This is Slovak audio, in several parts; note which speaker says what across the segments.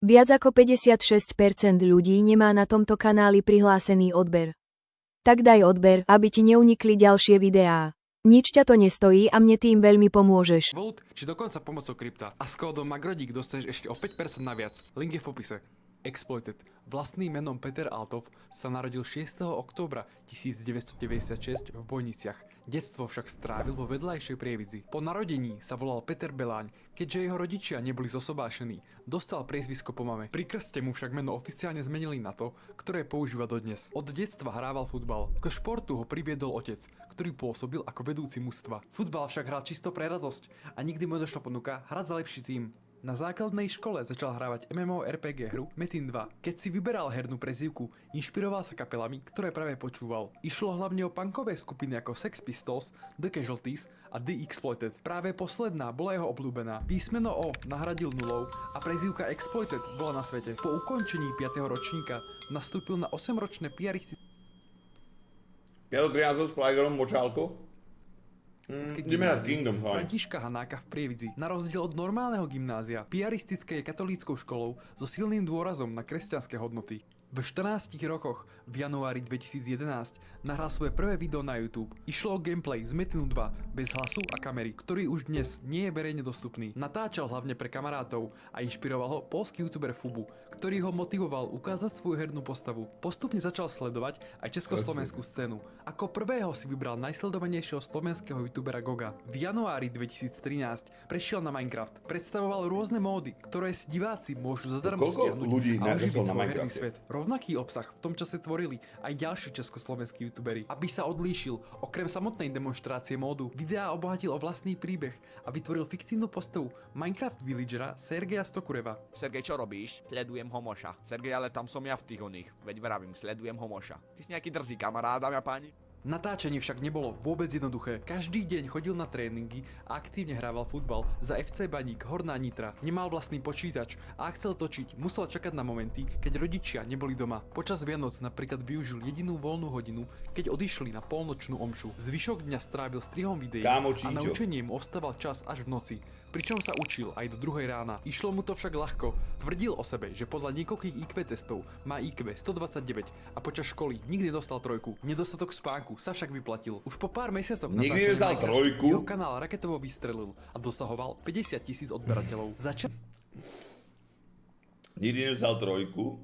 Speaker 1: Viac ako 56% ľudí nemá na tomto kanáli prihlásený odber. Tak daj odber, aby ti neunikli ďalšie videá. Nič ťa to nestojí a mne tým veľmi pomôžeš.
Speaker 2: Volt, či dokonca pomocou krypta. A s kódom MAGRODIK dostaneš ešte o 5% naviac. Link je v popise. Exploited. Vlastným menom Peter Althoff sa narodil 6. októbra 1996 v Bojniciach. Detstvo však strávil vo vedľajšej Prievidzi. Po narodení sa volal Peter Beláň, keďže jeho rodičia neboli zosobášení. Dostal priezvisko po mame. Pri krste mu však meno oficiálne zmenili na to, ktoré používa dodnes. Od detstva hrával futbal. K športu ho priviedol otec, ktorý pôsobil ako vedúci mužstva. Futbal však hral čisto pre radosť a nikdy mu došla ponuka hrať za lepší tím. Na základnej škole začal hrávať MMORPG hru Metin 2. Keď si vyberal hernú prezývku, inšpiroval sa kapelami, ktoré práve počúval. Išlo hlavne o punkové skupiny ako Sex Pistols, The Casualties a The Exploited. Práve posledná bola jeho obľúbená. Písmeno O nahradil nulou a prezývka Exploited bola na svete. Po ukončení 5. ročníka nastúpil na 8-ročné piaristické
Speaker 3: s Flygerom močálko. Ideme na Kingdom Hearts.
Speaker 2: Františka Hanáka v Prievidzi. Na rozdiel od normálneho gymnázia, piaristické je katolíckou školou so silným dôrazom na kresťanské hodnoty. V 14 rokoch, v januári 2011, nahral svoje prvé video na YouTube. Išlo o gameplay z Metinu 2, bez hlasu a kamery, ktorý už dnes nie je verejne dostupný. Natáčal hlavne pre kamarátov a inšpiroval ho poľský youtuber Fubu, ktorý ho motivoval ukázať svoju hernú postavu. Postupne začal sledovať aj československú scénu. Ako prvého si vybral najsledovanejšieho slovenského youtubera Goga. V januári 2013 prešiel na Minecraft. Predstavoval rôzne módy, ktoré si diváci môžu zadarmo stiahnuť a oživiť svoj herný svet. Rovnaký obsah v tom čase tvorili aj ďalší československí youtuberi. Aby sa odlíšil, okrem samotnej demonštrácie módu, videá obohatil o vlastný príbeh a vytvoril fiktívnu postavu Minecraft villagera Sergeja Stokureva.
Speaker 4: Sergej, čo robíš? Sledujem Homoša. Sergej, ale tam som ja v tých oných. Veď vravím, sledujem Homoša. Ty si nejaký drzý kamarát, dámy a páni?
Speaker 2: Natáčanie však nebolo vôbec jednoduché. Každý deň chodil na tréningy a aktívne hrával futbal za FC Baník Horná Nitra. Nemal vlastný počítač a ak chcel točiť, musel čakať na momenty, keď rodičia neboli doma. Počas Vianoc napríklad využil jedinú voľnú hodinu, keď odišli na polnočnú omšu. Zvyšok dňa strávil strihom videí a na učenie mu ostával čas až v noci. Pričom sa učil aj do 2 rána. Išlo mu to však ľahko. Tvrdil o sebe, že podľa niekoľkých IQ testov má IQ 129 a počas školy nikdy nedostal trojku. Nedostatok spánku sa však vyplatil. Už po pár mesiacoch natáčania jeho kanál raketovo vystrelil a dosahoval 50 000 odberateľov.
Speaker 3: Nikdy nedostal trojku?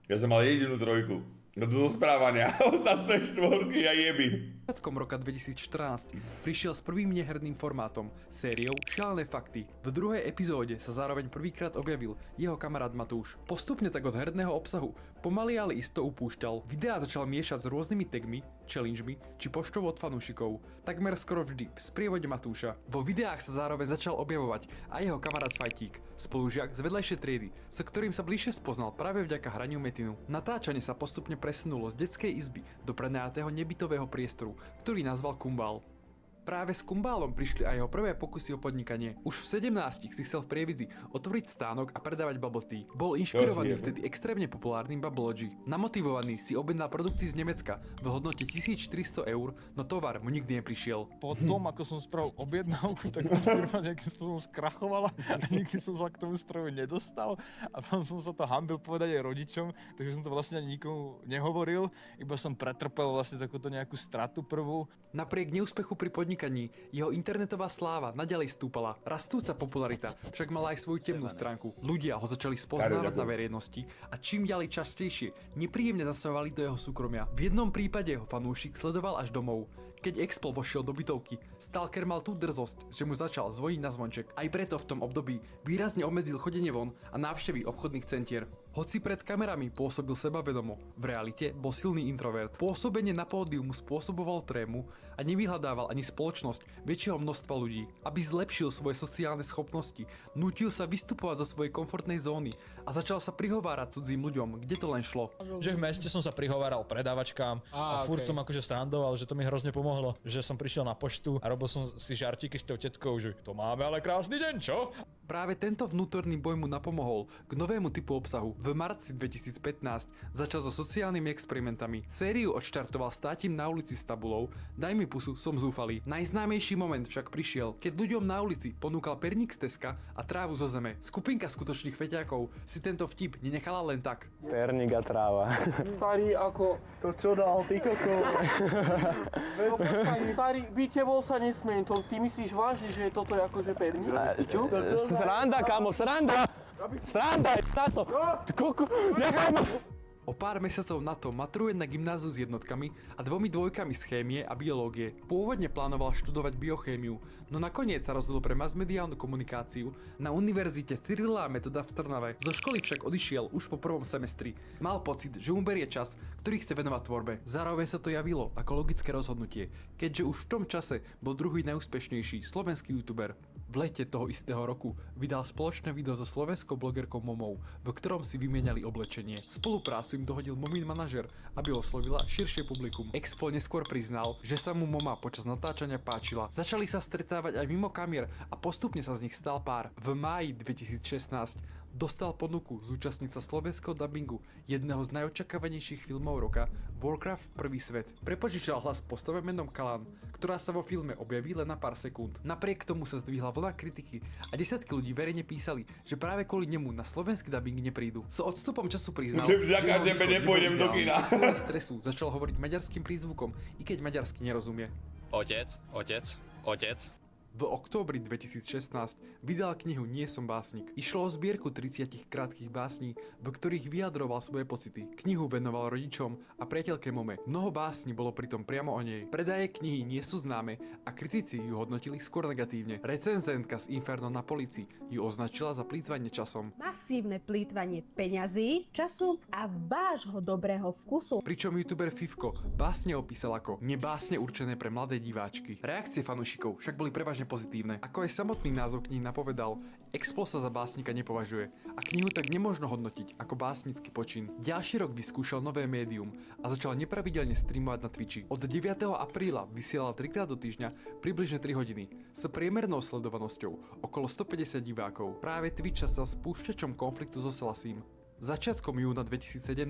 Speaker 3: Ja som mal jedinú trojku. No do správania, ostatné štvorky a jeby.
Speaker 2: Začiatkom roka 2014 prišiel s prvým neherným formátom, sériou Šialené fakty. V druhej epizóde sa zároveň prvýkrát objavil jeho kamarát Matúš. Postupne tak od herného obsahu pomaly ale isto upúšťal. Videá začal miešať s rôznymi tagmi, challengemi či poštou od fanúšikov, takmer skoro vždy v sprievode Matúša. Vo videách sa zároveň začal objavovať aj jeho kamarát Fajtík, spolužiak z vedľajšej triedy, s ktorým sa bližšie spoznal práve vďaka hraniu Metinu. Natáčanie sa postupne presunulo z detskej izby do prenajatého nebytového priestoru, ktorý nazval Kumbál. Práve s Kumbálom prišli aj jeho prvé pokusy o podnikanie. Už v 17 si chcel v Prievidzi otvoriť stánok a predávať bubble tea. Bol inšpirovaný vtedy extrémne populárnym Bubblogy. Namotivovaný si objednal produkty z Nemecka v hodnote 1400 €, no tovar mu nikdy neprišiel.
Speaker 5: Po tom, ako som spravil objednávku, tak tá firma nejakým spôsobom skrachovala a nikdy som sa k tomu stroju nedostal a potom som sa to hanbil povedať aj rodičom, takže som to vlastne ani nikomu nehovoril, iba som pretrpel vlastne takúto nejakú stratu prvú.
Speaker 2: Napriek neúspechu pri podnikaní, jeho internetová sláva naďalej stúpala. Rastúca popularita však mala aj svoju temnú stránku. Ľudia ho začali spoznávať na verejnosti a čím ďalej častejšie nepríjemne zasahovali do jeho súkromia. V jednom prípade ho fanúšik sledoval až domov. Keď Expl vošiel do bytovky, stalker mal tú drzosť, že mu začal zvoniť na zvonček. Aj preto v tom období výrazne obmedzil chodenie von a návštevy obchodných centier. Hoci pred kamerami pôsobil sebavedomo, v realite bol silný introvert. Pôsobenie na pódiu mu spôsoboval trému a nevyhľadával ani spoločnosť väčšieho množstva ľudí. Aby zlepšil svoje sociálne schopnosti, nútil sa vystupovať zo svojej komfortnej zóny a začal sa prihovárať cudzím ľuďom, kde to len šlo.
Speaker 5: Že v meste som sa prihováral predávačkám a furt som akože strandoval, že to mi hrozne pomohlo, že som prišiel na poštu a robil som si žartíky s tou tetkou, že to máme ale krásny deň, čo?
Speaker 2: Práve tento vnútorný boj mu napomohol k novému typu obsahu. V marci 2015 začal so sociálnymi experimentami. Sériu odštartoval Státim na ulici s tabulou Daj mi pusu, som zúfalý. Najznámejší moment však prišiel, keď ľuďom na ulici ponúkal perník z Teska a trávu zo zeme. Skupinka skutočných feťákov si tento vtip nenechala len tak.
Speaker 6: Perník a tráva.
Speaker 7: Starý ako...
Speaker 6: To čo dal, ty koko?
Speaker 7: No počkaj, starý, byť tebou sa nesmiem, to ty myslíš vážne, že toto je akože perník? Čo?
Speaker 6: Sranda, kamo, sranda! Sranda, táto! Ty koko, nechaj ma!
Speaker 2: O pár mesiacov na to maturuje na gymnáziu s jednotkami a 2 dvojkami z chémie a biológie. Pôvodne plánoval študovať biochémiu, no nakoniec sa rozhodol pre masmediálnu komunikáciu na Univerzite Cyrila a Metoda v Trnave. Zo školy však odišiel už po prvom semestri. Mal pocit, že mu berie čas, ktorý chce venovať tvorbe. Zároveň sa to javilo ako logické rozhodnutie, keďže už v tom čase bol druhý najúspešnejší slovenský youtuber. V lete toho istého roku vydal spoločné video so slovenskou blogerkou Momou, v ktorom si vymieniali oblečenie. Spoluprácu im dohodil Momin manažer, aby oslovila širšie publikum. Expo neskôr priznal, že sa mu Moma počas natáčania páčila. Začali sa stretávať aj mimo kamier a postupne sa z nich stal pár. V máji 2016 dostal ponuku zúčastniť sa slovenského dabingu jedného z najočakávanejších filmov roka Warcraft Prvý svet. Prepožičal hlas postave menom Kalan, ktorá sa vo filme objaví len na pár sekúnd. Napriek tomu sa zdvihla vlna kritiky a desiatky ľudí verejne písali, že práve kvôli nemu na slovenský dabing neprídu. S odstupom času priznal, že
Speaker 3: Vďaka tebe nepôjdem do kina.
Speaker 2: Kvôli stresu začal hovoriť maďarským prízvukom, i keď maďarsky nerozumie.
Speaker 8: Otec.
Speaker 2: V októbri 2016 vydal knihu Nie som básnik. Išlo o zbierku 30 krátkych básní, v ktorých vyjadroval svoje pocity. Knihu venoval rodičom a priateľke Mome. Mnoho básní bolo pritom priamo o nej. Predaje knihy nie sú známe a kritici ju hodnotili skôr negatívne. Recenzentka z Inferno na polícii ju označila za plýtvanie časom.
Speaker 9: Masívne plýtvanie peňazí, času a vášho dobrého vkusu.
Speaker 2: Pričom youtuber Fivko básne opísal ako nebásne určené pre mladé diváčky. Reakcie fanúšikov však boli prevažne pozitívne. Ako aj samotný názov knihy napovedal, Explo sa za básnika nepovažuje a knihu tak nemožno hodnotiť ako básnický počin. Ďalší rok vyskúšal nové médium a začal nepravidelne streamovať na Twitchi. Od 9. apríla vysielal 3-krát do týždňa približne 3 hodiny s priemernou sledovanosťou okolo 150 divákov. Práve Twitch sa stal spúšťačom konfliktu so Selasím. Začiatkom júna 2017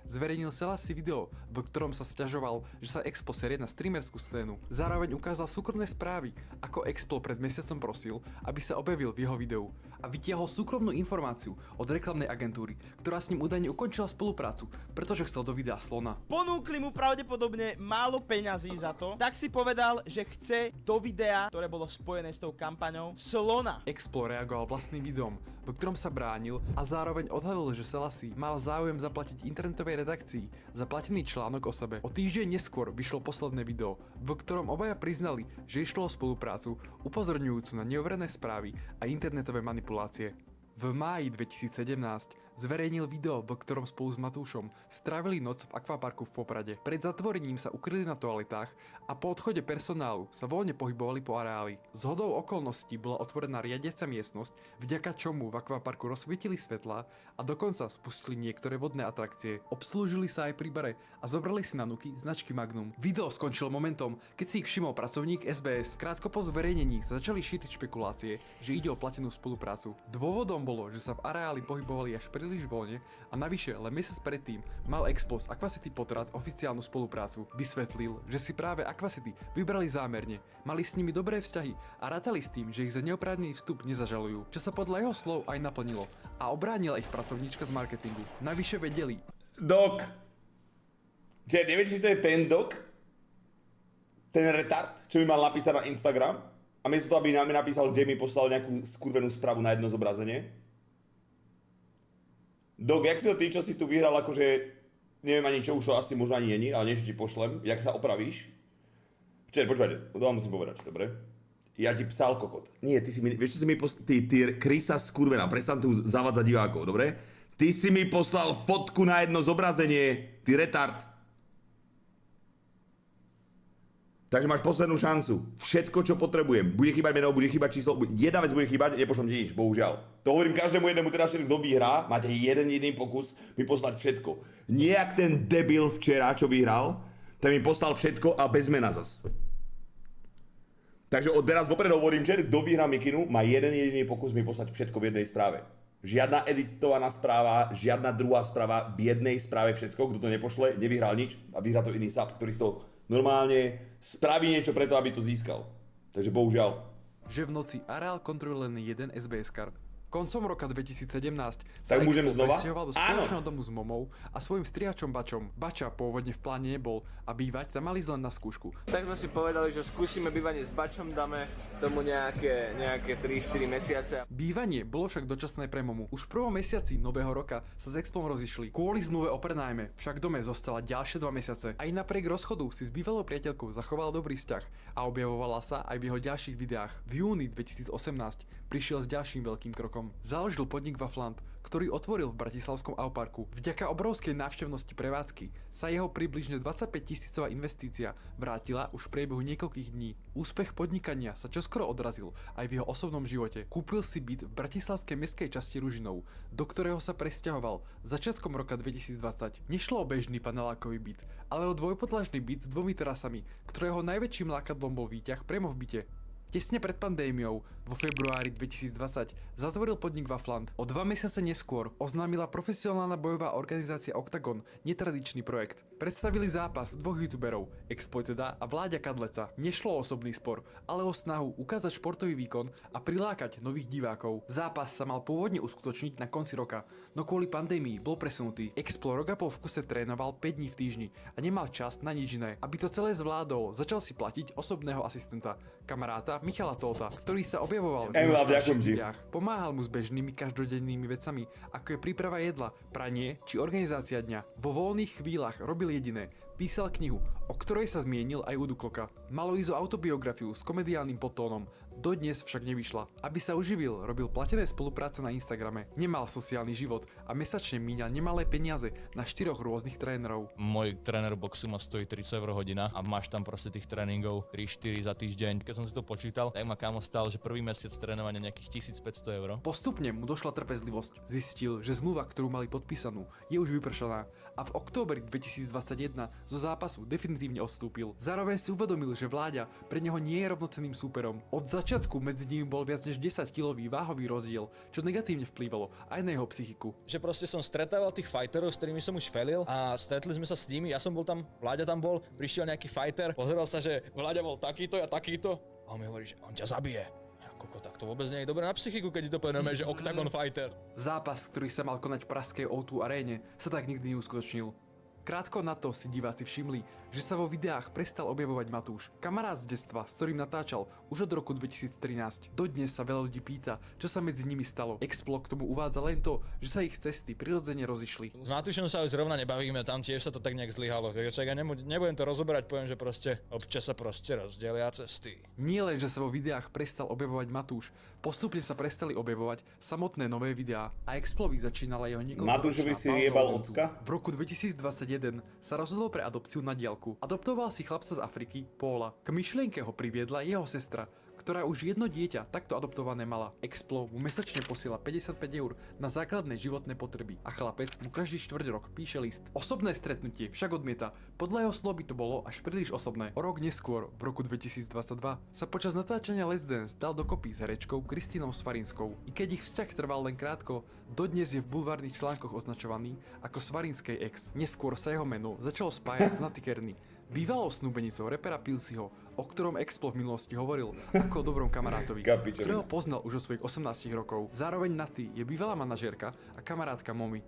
Speaker 2: zverejnil Selassie video, v ktorom sa sťažoval, že sa Expo serie na streamerskú scénu. Zároveň ukázal súkromné správy, ako Expo pred mesiacom prosil, aby sa objavil v jeho videu a vytiahol súkromnú informáciu od reklamnej agentúry, ktorá s ním údajne ukončila spoluprácu, pretože chcel do videa slona.
Speaker 10: Ponúkli mu pravdepodobne málo peňazí za to, tak si povedal, že chce do videa, ktoré bolo spojené s tou kampaňou, slona.
Speaker 2: Expo reagoval vlastným videom, v ktorom sa bránil a zároveň odhalil, že Selassie mal záujem zaplatiť internetovej redakcii za platený článok o sebe. O týždeň neskôr vyšlo posledné video, v ktorom obaja priznali, že išlo o spoluprácu, upozorňujúcu na neoverené správy a internetové manipulácie. V máji 2017 zverejnil video, v ktorom spolu s Matúšom strávili noc v akvaparku v Poprade. Pred zatvorením sa ukryli na toaletách a po odchode personálu sa voľne pohybovali po areáli. Zhodou okolností bola otvorená riadiaca miestnosť, vďaka čomu v akvaparku rozsvietili svetlá a dokonca spustili niektoré vodné atrakcie. Obslúžili sa aj pri bare a zobrali si na nuky značky Magnum. Video skončilo momentom, keď si ich všimol pracovník SBS. Krátko po zverejnení sa začali šíriť špekulácie, že ide o platenú spoluprácu. Dôvodom bolo, že sa v areáli pohybovali až príliš voľne a navyše len mesiac predtým mal Expo z Aquacity Potrat oficiálnu spoluprácu. Vysvetlil, že si práve Aquacity vybrali zámerne, mali s nimi dobré vzťahy a rátali s tým, že ich za neoprávnený vstup nezažalujú, čo sa podľa jeho slov aj naplnilo a obránila ich pracovníčka z marketingu. Navyše vedeli.
Speaker 3: Dok. Že nevieš, či to je ten dok? Ten retard, čo mi mal napísať na Instagram? A miesto toho, aby mi napísal, kde mi poslal nejakú skurvenú správu na jedno zobrazenie? Dok, jak si to ty, čo si tu vyhral, akože neviem ani čo, už to asi možno ani není, ale niečo ti pošlem, jak sa opravíš. Počúvajte, to vám musím povedať, dobre? Ja ti psal kokot. Nie, ty si mi, vieš čo si mi poslal, ty krysa skurvená, prestan tu zavádzať divákov, dobre? Ty si mi poslal fotku na jedno zobrazenie, ty retard. Takže máš poslednú šancu. Všetko, čo potrebujem. Bude chýbať meno, bude chýbať číslo, jedna vec bude chýbať, nepošlom ti nič, bohužiaľ. To hovorím každému jednému, teda kto vyhrá, máte jeden jediný pokus mi poslať všetko. Nejak ten debil včera, čo vyhral, ten mi poslal všetko a bez mena zas. Takže od teraz vopred hovorím, že kto vyhrá Mikinu, má jeden jediný pokus mi poslať všetko v jednej správe. Žiadna editovaná správa, žiadna druhá správa, v jednej správe všetko. Kto to nepošle, nevyhral nič a vyhrá to iný sap, ktorý to normálne spraví niečo preto, aby to získal. Takže bohužiaľ.
Speaker 2: Že v noci areál kontroluje len jeden SBS-kar. Koncom roka 2017 sa
Speaker 3: Tak môžem
Speaker 2: Expo
Speaker 3: znova?
Speaker 2: presťahoval do spoločného domu s momou a svojim striačom Bačom. Bača pôvodne v pláne nebol a bývať tam mali ísť len na skúšku.
Speaker 6: Tak sme si povedali, že skúsime bývanie s Bačom, dáme tomu nejaké 3-4 mesiace.
Speaker 2: Bývanie bolo však dočasné pre momu. Už v prvom mesiaci nového roka sa s Explom rozišli. Kvôli zmluve o prenajme však v dome zostala ďalšie 2 mesiace. Aj napriek rozchodu si s bývalou priateľkou zachoval dobrý vzťah a objavovala sa aj v jeho ďalších videách. V júni 2018 prišiel s ďalším veľkým krokom. Založil podnik Waffland, ktorý otvoril v bratislavskom Auparku. Vďaka obrovskej návštevnosti prevádzky sa jeho približne 25 000 investícia vrátila už v priebehu niekoľkých dní. Úspech podnikania sa čoskoro odrazil aj v jeho osobnom živote. Kúpil si byt v bratislavskej mestskej časti Ružinov, do ktorého sa presťahoval začiatkom roka 2020. Nešlo o bežný panelákový byt, ale o dvojpodlažný byt s 2 terasami, ktorého najväčším lákadlom bol výťah priamo v byte. Tesne pred pandémiou, vo februári 2020, zatvoril podnik Waffland. O 2 mesiace neskôr oznámila profesionálna bojová organizácia Octagon netradičný projekt. Predstavili zápas 2 youtuberov, Exploiteda a Vláďa Kadleca. Nešlo o osobný spor, ale o snahu ukázať športový výkon a prilákať nových divákov. Zápas sa mal pôvodne uskutočniť na konci roka, no kvôli pandémii bol presunutý. Explo rok a pol v kuse trénoval 5 dní v týždni a nemal čas na nič iné. Aby to celé zvládol, začal si platiť osobného asistenta, kamaráta Michala Tóta, ktorý sa objavoval v jeho starších videách. Pomáhal mu s bežnými každodennými vecami, ako je príprava jedla, pranie či organizácia dňa. Vo voľných chvíľach robil jediné: písal knihu, o ktorej sa zmienil aj u Dukloka. Malo ísť o autobiografiu s komediálnym podtónom, dodnes však nevyšla. Aby sa uživil, robil platené spolupráce na Instagrame. Nemal sociálny život a mesačne míňal nemalé peniaze na 4 rôznych trénerov.
Speaker 8: Môj tréner boxu ma stojí 30 eur hodina a máš tam proste tých tréningov 3-4 za týždeň. Keď som si to počítal, tak ma kámo stál, že prvý mesiac trénovania nejakých 1500 eur.
Speaker 2: Postupne mu došla trpezlivosť. Zistil, že zmluva, ktorú mali podpísanú, je už vypršaná a v októbri 2021 zo zápasu definitívne odstúpil. Zároveň si uvedomil, že Vláďa pre neho nie je rovnocenným súperom. Od začiatku medzi nimi bol viac než 10-kilový váhový rozdiel, čo negatívne vplývalo aj na jeho psychiku.
Speaker 8: Že proste som stretával tých fighterov, s ktorými som už felil a stretli sme sa s nimi, ja som bol tam, Vláďa tam bol, prišiel nejaký fighter, pozeral sa, že Vláďa bol takýto a takýto a on mi hovorí, že on ťa zabije. Tak to vôbec nie je dobré na psychiku, keď ti to povedeme, že Octagon Fighter.
Speaker 2: Zápas, ktorý sa mal konať v pražskej O2 aréne, sa tak nikdy neuskutočnil. Krátko na to si diváci všimli, že sa vo videách prestal objavovať Matúš, kamarát z detstva, s ktorým natáčal už od roku 2013. Dodnes sa veľa ľudí pýta, čo sa medzi nimi stalo. Explo k tomu uvádza len to, že sa ich cesty prirodzene rozišli.
Speaker 8: S Matúšom sa už zrovna nebavíme, tam tiež sa to tak nejak zlyhalo. Ja nebudem to rozoberať, poviem, že proste občas sa proste rozdelia cesty.
Speaker 2: Nie len, že sa vo videách prestal objavovať Matúš, postupne sa prestali objavovať samotné nové videá a Explovi začínala jeho niekoľko.
Speaker 3: Matúšovi si jebal ocka?
Speaker 2: V roku 2021 sa rozhodol pre adopciu na diaľku. Adoptoval si chlapca z Afriky, Póla. K myšlienke ho priviedla jeho sestra, ktorá už jedno dieťa takto adoptované mala. Explo mu mesačne posiela 55 eur na základné životné potreby a chlapec mu každý štvrť rok píše list. Osobné stretnutie však odmieta. Podľa jeho slov by to bolo až príliš osobné. O rok neskôr, v roku 2022, sa počas natáčania Let's Dance dal dokopy s herečkou Kristínou Svarinskou. I keď ich vzťah trval len krátko, dodnes je v bulvárnych článkoch označovaný ako Svarinskej ex. Neskôr sa jeho meno začalo spájať s Naty Kerny, bývalou snúbenicou repera Pilsiho, o ktorom Explo v minulosti hovoril ako o dobrom kamarátovi, ktorého poznal už od svojich 18 rokov. Zároveň Naty je bývalá manažérka a kamarátka Momy.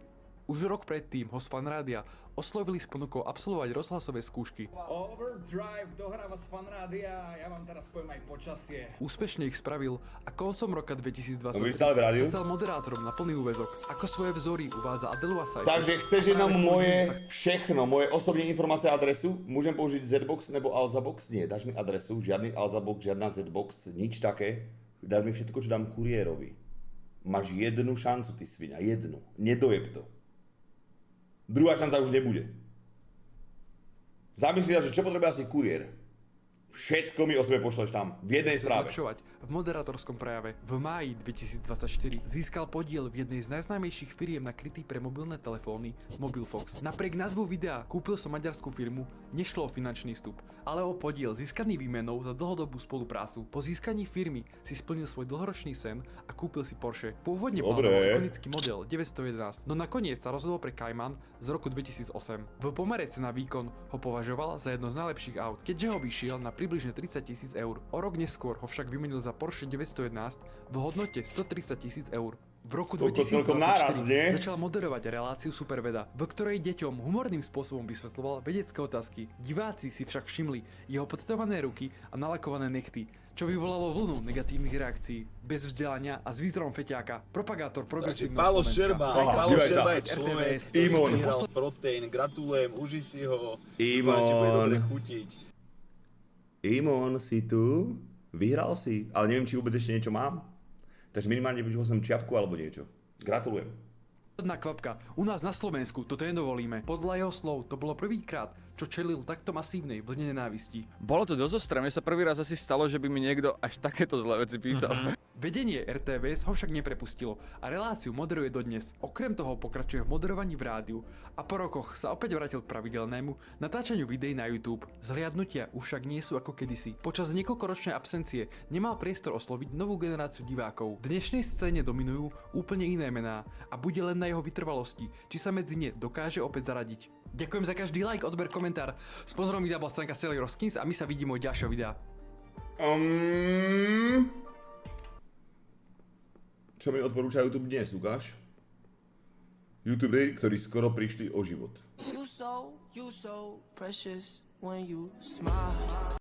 Speaker 2: Už rok predtým ho z Fanrádia oslovili s ponukou absolvovať rozhlasové skúšky.
Speaker 11: Overdrive dohráva z Fanrádia a ja vám teraz poviem aj počasie.
Speaker 2: Úspešne ich spravil a koncom roka 2023
Speaker 3: sa
Speaker 2: stal moderátorom na plný úväzok. Ako svoje vzory uvádza Adelu Asaj.
Speaker 3: Takže chceš jenom moje osobné informácie a adresu? Môžem použiť Zbox nebo Alzabox? Nie, dáš mi adresu, žiadny Alzabox, žiadna Zbox, nič také. Dáš mi všetko, čo dám kuriérovi. Máš jednu šancu, ty svinia, jednu. Nedojeb to. Druhá šanca už nebude. Zamysli sa, že čo potrebuje asi kuriér. Všetko mi o sebe pošleš tam, v jednej
Speaker 2: Chce
Speaker 3: správe.
Speaker 2: zlepšovať v moderátorskom prejave. V máji 2024 získal podiel v jednej z najznámejších firiem na krytý pre mobilné telefóny Mobilfox. Napriek názvu videa Kúpil som maďarskú firmu nešlo o finančný vstup, ale o podiel získaný výmenou za dlhodobú spoluprácu. Po získaní firmy si splnil svoj dlhoročný sen a kúpil si Porsche. Pôvodne plánoval ikonický model 911, no nakoniec sa rozhodol pre Cayman z roku 2008. V pomere cena výkon ho považoval za jedno z najlepších aut, keďže ho vyšiel na približne 30 000 eur. O rok neskôr ho však vymenil za Porsche 911 v hodnote 130 000 eur. V roku 2024 začal moderovať reláciu Superveda, v ktorej deťom humorným spôsobom vysvetľoval vedecké otázky. Diváci si však všimli jeho podtetované ruky a nalakované nechty, čo vyvolalo vlnu negatívnych reakcií. Bez vzdelania a s výzrom feťáka, propagátor progresívneho
Speaker 12: Pálo
Speaker 2: Slovenska.
Speaker 12: Šerba,
Speaker 2: Zajtra
Speaker 12: Pálo
Speaker 2: bude
Speaker 12: Šerba je
Speaker 2: RTVS.
Speaker 12: človek,
Speaker 3: Imon.
Speaker 12: ktorý vyhral Protein, gratulujem, uži si ho,
Speaker 3: Imon.
Speaker 12: dúfam, že bude dobre chutiť.
Speaker 3: Imon, si tu? Vyhral si, ale neviem, či vôbec ešte niečo mám. Takže minimálne vyžil som čiapku alebo niečo. Gratulujem.
Speaker 2: Posledná kvapka. U nás na Slovensku toto nedovolíme. Podľa jeho slov to bolo prvýkrát, čo čelil takto masívnej vlne nenávisti.
Speaker 5: Bolo to dosť ostré, mne sa prvý raz asi stalo, že by mi niekto až takéto zlé veci písal.
Speaker 2: Vedenie RTVS ho však neprepustilo a reláciu moderuje dodnes. Okrem toho pokračuje v moderovaní v rádiu a po rokoch sa opäť vrátil k pravidelnému natáčaniu videí na YouTube. Zhliadnutia už však nie sú ako kedysi. Počas niekoľkoročnej absencie nemal priestor osloviť novú generáciu divákov. V dnešnej scéne dominujú úplne iné mená a bude len na jeho vytrvalosti, či sa medzi ne dokáže opäť zaradiť. Ďakujem za každý like, odber, komentár. Sponzorom videa bola stránka Celý Roskins a my sa vidíme od ďalšieho videa.
Speaker 3: Čo mi odporúča YouTube dnes, ukáž? YouTuberi, ktorí skoro prišli o život.
Speaker 13: You so precious when you smile.